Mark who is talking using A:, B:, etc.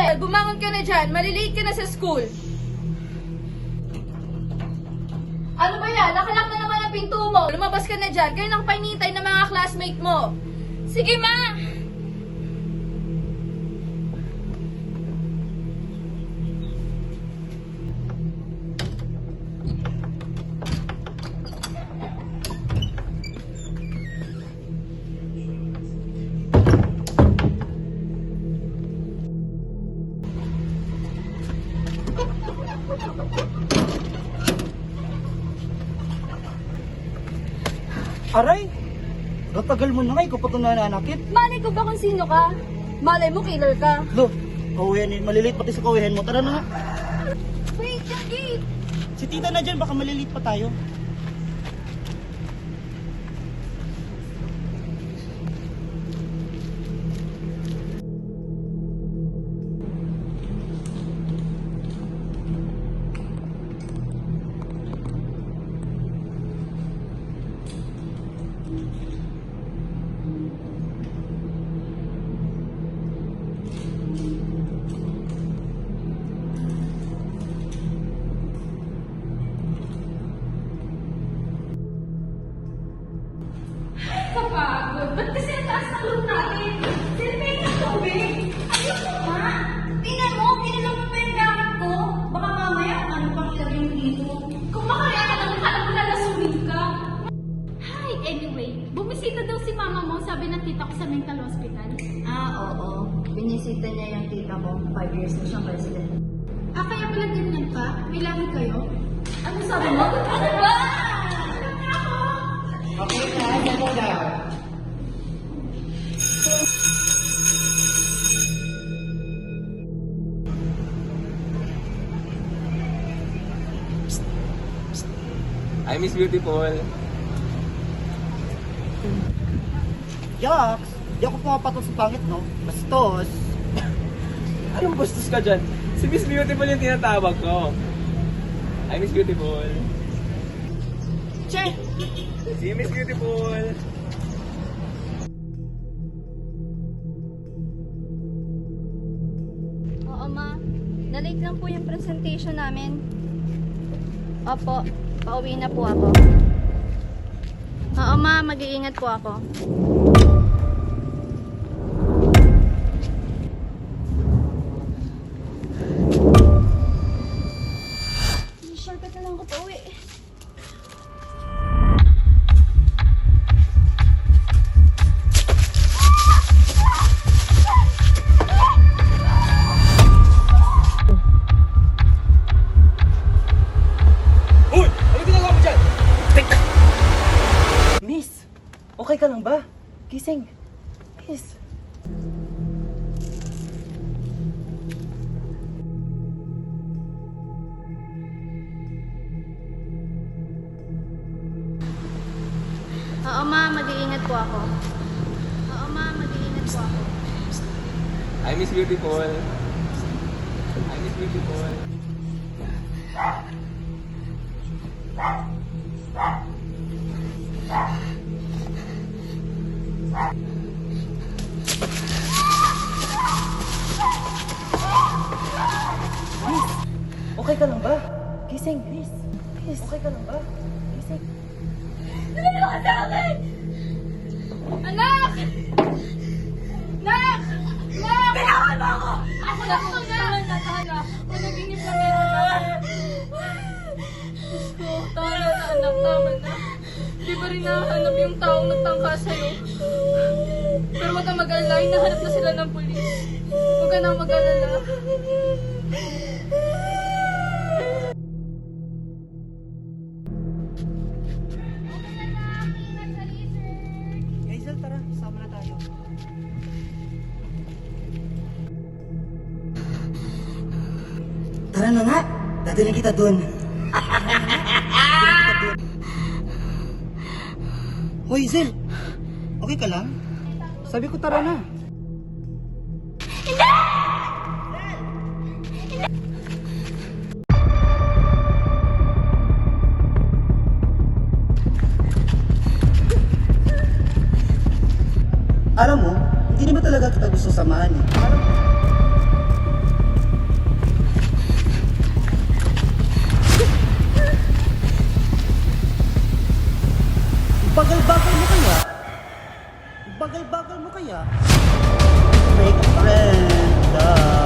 A: Zel, bumangon ka na dyan. Malilate ka na sa school. Ano ba yan? Nakalak na naman ang pinto mo. Lumabas ka na dyan. Kayo nang painitay ng mga classmate mo. Sige, ma!
B: Aray! Natagal mo na nga, ikaw pa itong nananakit.
A: Malay ko ba kung sino ka? Malay mo, killer ka.
B: Lo, kawihan eh, malilate pati sa kawihan mo. Tara na nga.
A: Wait, Jackie!
B: Si tita na dyan, baka malilate pa tayo.
A: Kapagod. Ba't kasi ang taas ng load natin? Silpay ng tubig. Ayoko nga. Tingnan mo, kinilang mo pa yung gamit ko. Baka mamaya, ano pang ilagay mo dito? Kung makaya ka lang, akala mo lalasunin ka.
C: Hi! Anyway, bumisita daw si mama mo, sabi ng tita ko sa mental hospital.
D: Oo. Binisita niya yung tita mo. 5 years na siyang resident.
C: Kaya pala ganyan pa? May lahi kayo?
A: Ano sabi mo? Ano ba?
B: Okay na, ano na?
E: I miss Beautiful.
B: Yaks! Di ako pumapatok sa pangit, no? Bastos!
E: Anong bastos ka dyan? Si Miss Beautiful yung tinatawag ko. I miss Beautiful.
B: Che!
E: Si Miss Beautiful.
A: Oo, ma. Nalate lang po yung presentation namin. Opo, pauwi na po ako. Oo, ma. Mag-iingat po ako. Shortcut na lang ako pauwi.
E: Uy! Ano ginagawa mo dyan?
B: Miss! Okay ka lang ba? Gising! Miss!
A: Oo, ma. Mag-iingat po ako. Oo, ma. Mag-iingat po ako.
E: I miss Beautiful. I miss Beautiful.
B: Miss! Okay ka lang ba? Gising! Miss! Miss! Okay ka lang ba? Gising!
A: Ano ka sa akin? Anak! Nak! Nak! Binawan mo ako! Ako na ako na! Tana, panaginip lang yan, anak. Diyos ko, tama na, anak, tama na. Di ba rin nahanap yung taong nagtangka sa'yo? Pero wag kang mag-alala, hinahanap na sila ng pulis. Huwag ka nang mag-alala.
B: Hazel, tara. Sama na tayo. Tara na nga! Dadalhin kita dun. Hoy, Zel! Okay ka lang? Sabi ko tara na. Alam mo, hindi naman talaga kita gusto samahan eh. Bagal-bagal mo kaya? Make a friend.